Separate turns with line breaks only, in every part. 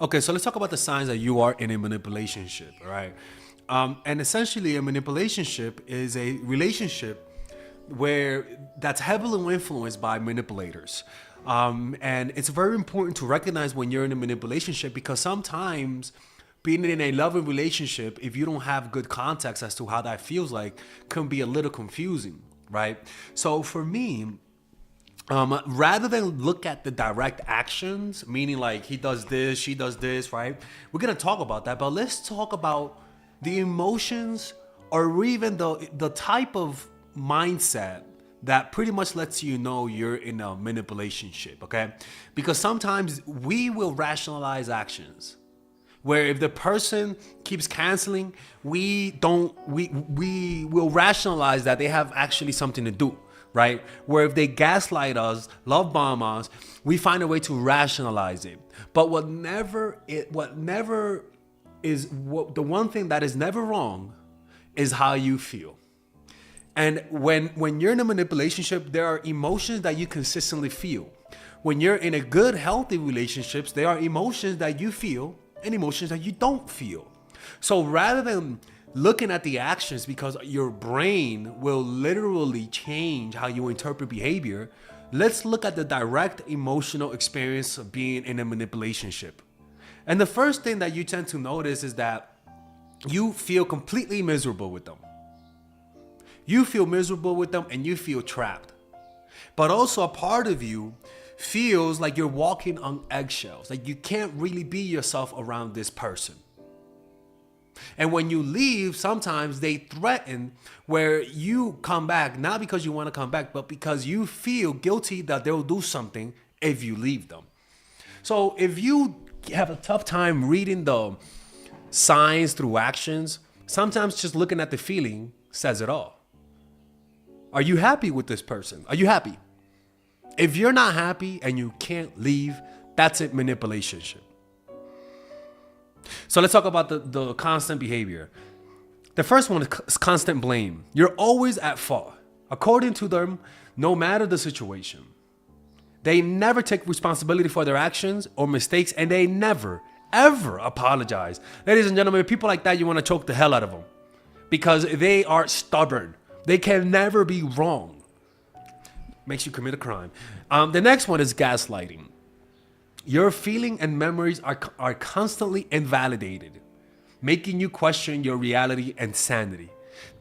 Okay, so let's talk about the signs that you are in a manipulationship, all right? And essentially, a manipulationship is a relationship where that's heavily influenced by manipulators. And it's very important to recognize when you're in a manipulationship because sometimes being in a loving relationship, if you don't have good context as to how that feels like, can be a little confusing, right? So for me, rather than look at the direct actions, meaning like he does this, she does this, right? We're gonna talk about that, but let's talk about the emotions or even the type of mindset that pretty much lets you know you're in a manipulationship, okay? Because sometimes we will rationalize actions where if the person keeps canceling, we will rationalize that they have actually something to do, right? Where if they gaslight us, love bomb us, we find a way to rationalize it. But the one thing that is never wrong is how you feel. And when you're in a manipulationship, there are emotions that you consistently feel. When you're in a good, healthy relationships, there are emotions that you feel and emotions that you don't feel. So rather than looking at the actions, because your brain will literally change how you interpret behavior, let's look at the direct emotional experience of being in a manipulationship. And the first thing that you tend to notice is that you feel completely miserable with them. You feel miserable with them and you feel trapped. But also a part of you feels like you're walking on eggshells, like you can't really be yourself around this person. And when you leave, sometimes they threaten where you come back, not because you want to come back, but because you feel guilty that they'll do something if you leave them. So if you have a tough time reading the signs through actions, sometimes just looking at the feeling says it all. Are you happy with this person? Are you happy? If you're not happy and you can't leave, that's a manipulationship. So let's talk about the constant behavior. The first one is constant blame. You're always at fault. According to them, no matter the situation. They never take responsibility for their actions or mistakes, and they never, ever apologize. Ladies and gentlemen, people like that, you want to choke the hell out of them because they are stubborn. They can never be wrong. Makes you commit a crime. The next one is gaslighting. Your feeling and memories are constantly invalidated, making you question your reality and sanity.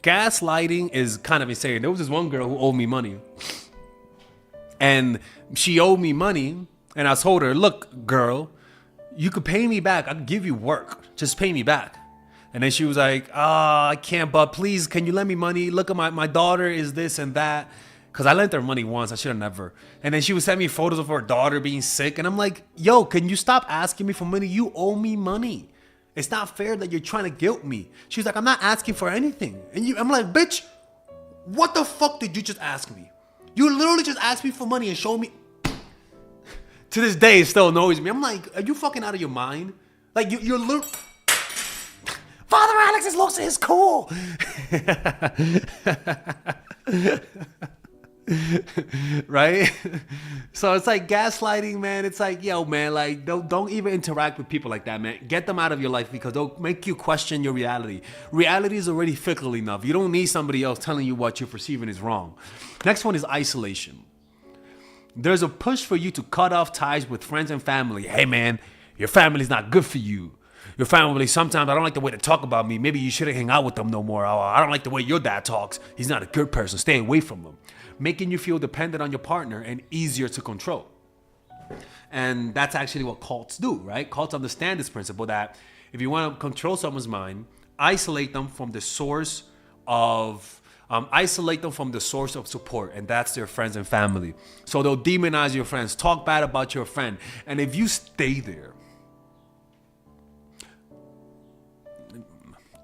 Gaslighting is kind of insane. There was this one girl who owed me money. And she owed me money. And I told her, look, girl, you could pay me back. I could give you work. Just pay me back. And then she was like, I can't, but please, can you lend me money? Look at my daughter is this and that. Because I lent her money once. I should have never. And then she would send me photos of her daughter being sick. And I'm like, yo, can you stop asking me for money? You owe me money. It's not fair that you're trying to guilt me. She's like, I'm not asking for anything. And I'm like, bitch, what the fuck did you just ask me? You literally just asked me for money and showed me. To this day, it still annoys me. I'm like, are you fucking out of your mind? Like, you're literally... Father Alex's looks is cool. Right? So it's like gaslighting, man. It's like, yo, man, like don't even interact with people like that, man. Get them out of your life because they'll make you question your reality. Reality is already fickle enough. You don't need somebody else telling you what you're perceiving is wrong. Next one is isolation. There's a push for you to cut off ties with friends and family. Hey, man, your family's not good for you. Your family, sometimes I don't like the way they talk about me. Maybe you shouldn't hang out with them no more. I don't like the way your dad talks. He's not a good person. Stay away from him. Making you feel dependent on your partner and easier to control. And that's actually what cults do, right? Cults understand this principle that if you want to control someone's mind, isolate them from the source of support, and that's their friends and family. So they'll demonize your friends, talk bad about your friend, and if you stay there,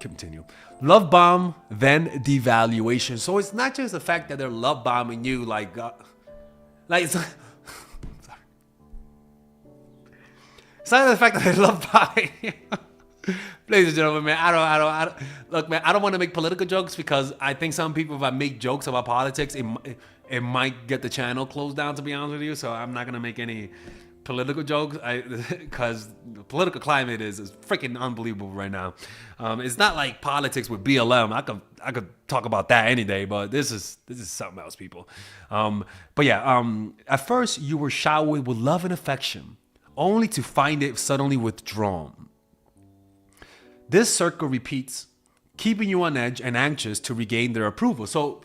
continue. Love bomb, then devaluation. So it's not just the fact that they're love bombing you, like it's not, it's not the fact that they love bombing you. Ladies and gentlemen, man, I don't look, man. I don't want to make political jokes because I think some people, if I make jokes about politics, it might get the channel closed down. To be honest with you, so I'm not gonna make any political jokes, because the political climate is freaking unbelievable right now. It's not like politics with BLM. I could talk about that any day, but this is something else, people. But yeah, at first you were showered with love and affection, only to find it suddenly withdrawn. This circle repeats, keeping you on edge and anxious to regain their approval. So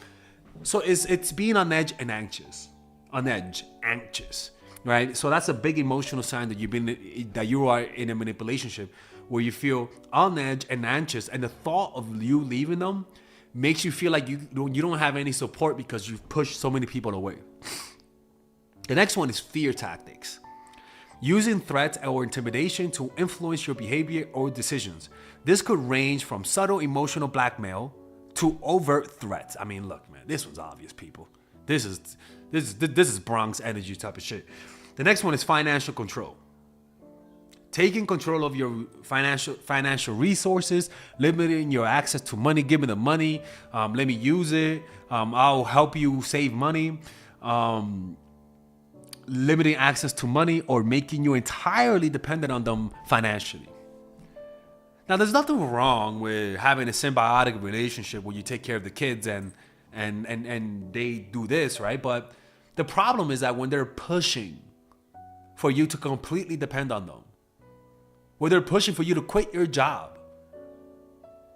it's being on edge and anxious, anxious. Right, so that's a big emotional sign that you are in a manipulationship where you feel on edge and anxious, and the thought of you leaving them makes you feel like you don't have any support because you've pushed so many people away. The next one is fear tactics, using threats or intimidation to influence your behavior or decisions. This could range from subtle emotional blackmail to overt threats. I mean, look, man, this one's obvious, people. This is Bronx energy type of shit. The next one is financial control. Taking control of your financial resources, limiting your access to money, give me the money, let me use it, I'll help you save money, limiting access to money, or making you entirely dependent on them financially. Now, there's nothing wrong with having a symbiotic relationship where you take care of the kids and they do this, right? But the problem is that when they're pushing for you to completely depend on them, where they're pushing for you to quit your job.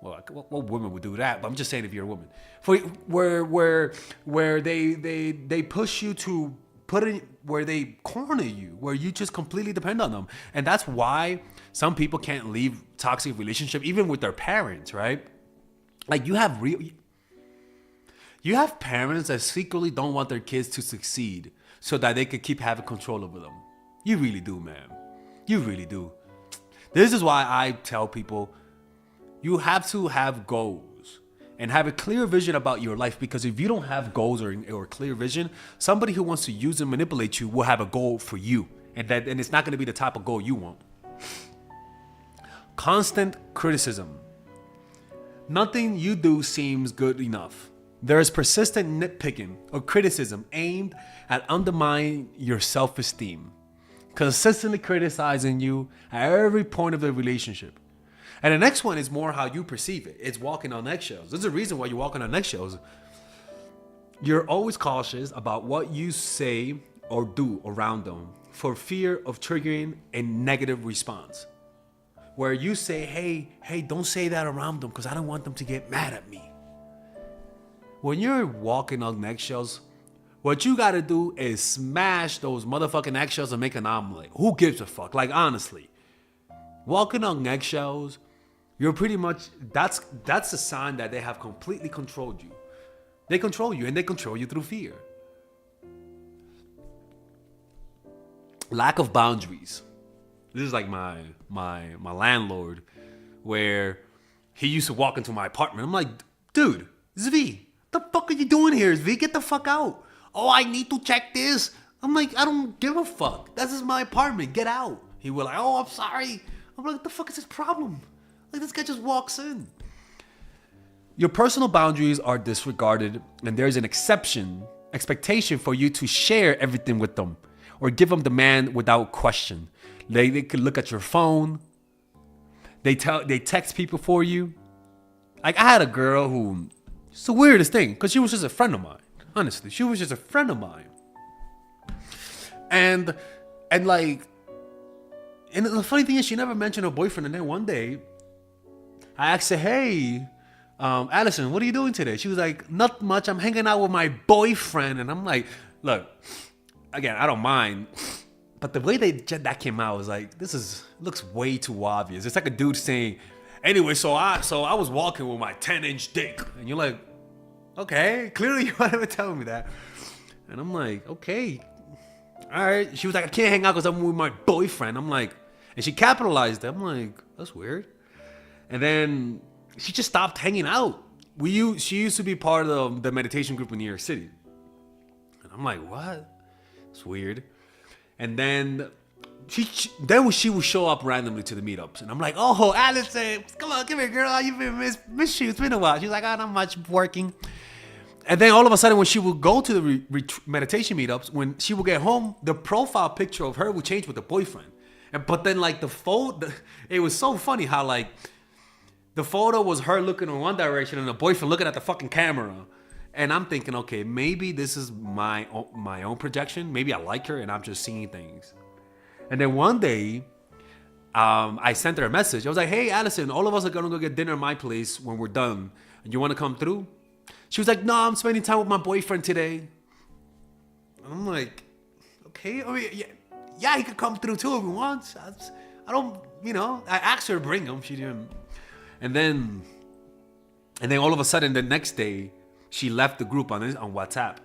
Well, what woman would do that? But I'm just saying, if you're a woman, where they push you to put it where they corner you, where you just completely depend on them, and that's why some people can't leave toxic relationship, even with their parents, right? Like you have parents that secretly don't want their kids to succeed so that they could keep having control over them. You really do, man. You really do. This is why I tell people you have to have goals and have a clear vision about your life, because if you don't have goals or clear vision, somebody who wants to use and manipulate you will have a goal for you, and it's not going to be the type of goal you want. Constant criticism. Nothing you do seems good enough. There is persistent nitpicking or criticism aimed at undermining your self-esteem, consistently criticizing you at every point of the relationship. And the next one is more how you perceive it. It's walking on eggshells. There's a reason why you're walking on eggshells. You're always cautious about what you say or do around them for fear of triggering a negative response. Where you say, hey, don't say that around them because I don't want them to get mad at me. When you're walking on eggshells, what you gotta do is smash those motherfucking eggshells and make an omelet. Who gives a fuck? Like, honestly. Walking on eggshells, you're pretty much, that's a sign that they have completely controlled you. They control you, and they control you through fear. Lack of boundaries. This is like my landlord, where he used to walk into my apartment. I'm like, dude, Zvi, what the fuck are you doing here, Zvi? Get the fuck out. Oh, I need to check this. I'm like, I don't give a fuck. This is my apartment. Get out. He was like, oh, I'm sorry. I'm like, what the fuck is his problem? Like, this guy just walks in. Your personal boundaries are disregarded, and there's an expectation for you to share everything with them or give them demand without question. They could look at your phone. They text people for you. Like, I had a girl who, it's the weirdest thing, because she was just a friend of mine. Honestly, she was just a friend of mine. And the funny thing is, she never mentioned her boyfriend. And then one day, I asked her, hey, Allison, what are you doing today? She was like, not much. I'm hanging out with my boyfriend. And I'm like, look, again, I don't mind. But the way that came out was like, looks way too obvious. It's like a dude saying, anyway, so I was walking with my 10-inch dick. And you're like, okay, clearly you wanted to tell me that. And I'm like, okay, all right. She was like, I can't hang out because I'm with my boyfriend. I'm like, and she capitalized it. I'm like, that's weird. And then she just stopped hanging out. She used to be part of the meditation group in New York City. And I'm like, what? It's weird. And then she would show up randomly to the meetups. And I'm like, oh, Allison, come here, girl. You've been miss you. It's been a while. She's like, oh, not much, working. And then all of a sudden, when she would go to the meditation meetups, when she would get home, the profile picture of her would change with the boyfriend. But then like the photo, it was so funny how like the photo was her looking in one direction and the boyfriend looking at the fucking camera. And I'm thinking, okay, maybe this is my own projection. Maybe I like her and I'm just seeing things. And then one day, I sent her a message. I was like, hey, Allison, all of us are going to go get dinner at my place when we're done. You want to come through? She was like, no, I'm spending time with my boyfriend today. I'm like, okay. I mean, yeah, he could come through too if he wants. I don't, I asked her to bring him. She didn't. And then all of a sudden, the next day, she left the group on WhatsApp.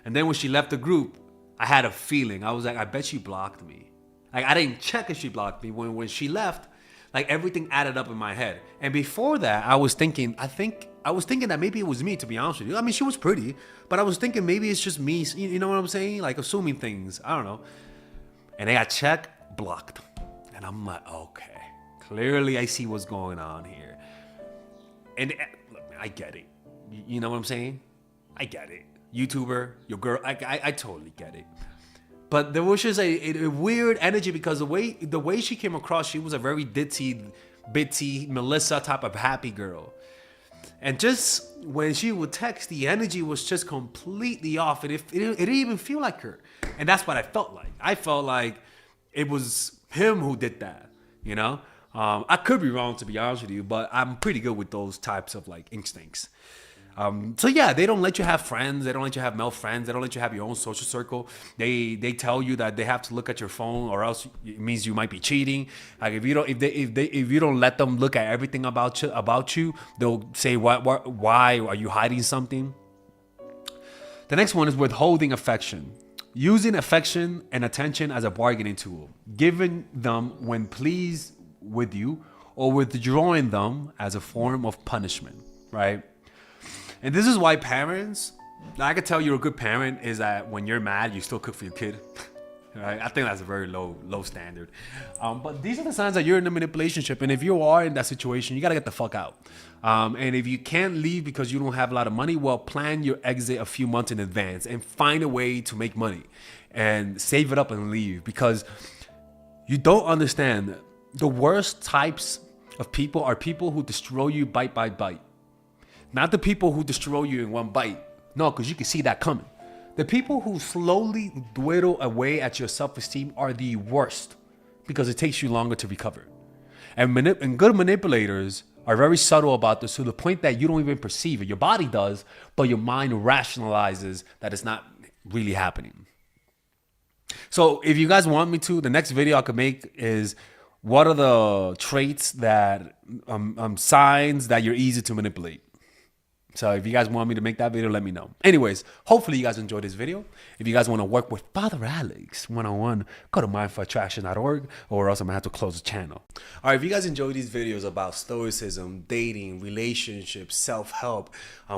And then when she left the group, I had a feeling. I was like, I bet she blocked me. Like, I didn't check if she blocked me. When she left, like, everything added up in my head. And before that, I was thinking that maybe it was me, to be honest with you. I mean, she was pretty, but I was thinking maybe it's just me. You know what I'm saying? Like, assuming things. I don't know. And then I checked, blocked. And I'm like, okay, clearly I see what's going on here. And look, I get it. You know what I'm saying? I get it. YouTuber, your girl, I totally get it. But there was just a weird energy because the way she came across, she was a very ditzy, bitty, Melissa type of happy girl. And just when she would text, the energy was just completely off. And it didn't even feel like her. And that's what I felt like. I felt like it was him who did that, I could be wrong, to be honest with you, but I'm pretty good with those types of like instincts. So yeah, they don't let you have friends. They don't let you have male friends. They don't let you have your own social circle. They tell you that they have to look at your phone, or else it means you might be cheating. Like if you don't let them look at everything about you, they'll say why are you hiding something? The next one is withholding affection. Using affection and attention as a bargaining tool, giving them when pleased with you, or withdrawing them as a form of punishment, right? And this is why parents, I can tell you're a good parent is that when you're mad, you still cook for your kid. Right? I think that's a very low standard. But these are the signs that you're in a manipulationship. And if you are in that situation, you got to get the fuck out. And if you can't leave because you don't have a lot of money, well, plan your exit a few months in advance and find a way to make money and save it up and leave, because you don't understand. The worst types of people are people who destroy you bite by bite. Not the people who destroy you in one bite. No, because you can see that coming. The people who slowly dwindle away at your self-esteem are the worst, because it takes you longer to recover. And good manipulators are very subtle about this, to the point that you don't even perceive it. Your body does, but your mind rationalizes that it's not really happening. So if you guys want me to, the next video I could make is, what are the traits that, signs that you're easy to manipulate? So if you guys want me to make that video, let me know. Anyways, hopefully you guys enjoyed this video. If you guys want to work with Father Alex one-on-one, go to mindforattraction.org, or else I'm going to have to close the channel. All right, if you guys enjoy these videos about stoicism, dating, relationships, self-help,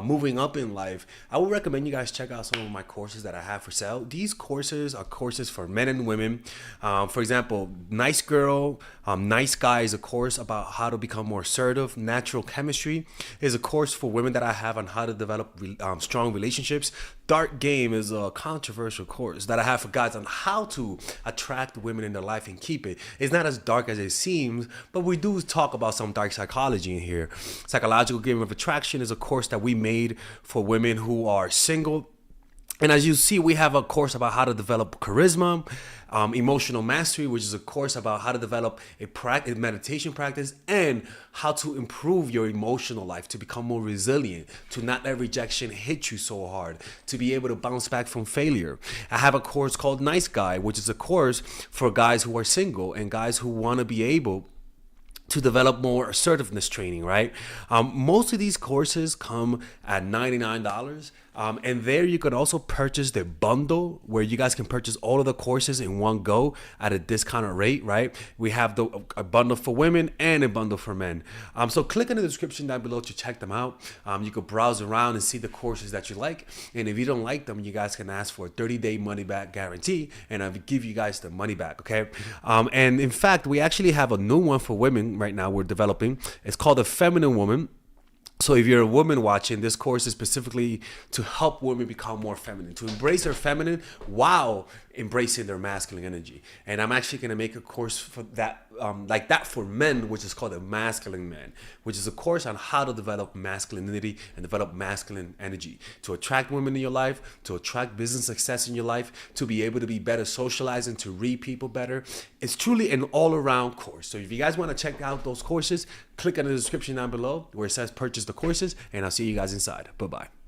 moving up in life, I would recommend you guys check out some of my courses that I have for sale. These courses are courses for men and women. For example, Nice Girl, Nice Guy is a course about how to become more assertive. Natural Chemistry is a course for women that I have on how to develop strong relationships. Dark Game is a controversial course that I have for guys on how to attract women in their life and keep it. It's not as dark as it seems, but we do talk about some dark psychology in here. Psychological Game of Attraction is a course that we made for women who are single. And as you see, we have a course about how to develop charisma, emotional mastery, which is a course about how to develop a meditation practice, and how to improve your emotional life to become more resilient, to not let rejection hit you so hard, to be able to bounce back from failure. I have a course called Nice Guy, which is a course for guys who are single and guys who want to be able to develop more assertiveness training, right? Most of these courses come at $99. And there you can also purchase the bundle, where you guys can purchase all of the courses in one go at a discounted rate, right? We have a bundle for women and a bundle for men. So click in the description down below to check them out. You can browse around and see the courses that you like. And if you don't like them, you guys can ask for a 30-day money-back guarantee, and I'll give you guys the money back, okay? And in fact, we actually have a new one for women right now we're developing. It's called The Feminine Woman. So if you're a woman watching, this course is specifically to help women become more feminine, to embrace their feminine while embracing their masculine energy. And I'm actually going to make a course for that, like that for men, which is called a masculine man, which is a course on how to develop masculinity and develop masculine energy to attract women in your life, to attract business success in your life, to be able to be better socializing, to read people better. It's truly an all-around course. So if you guys want to check out those courses, click on the description down below where it says purchase the courses, and I'll see you guys inside. Bye-bye.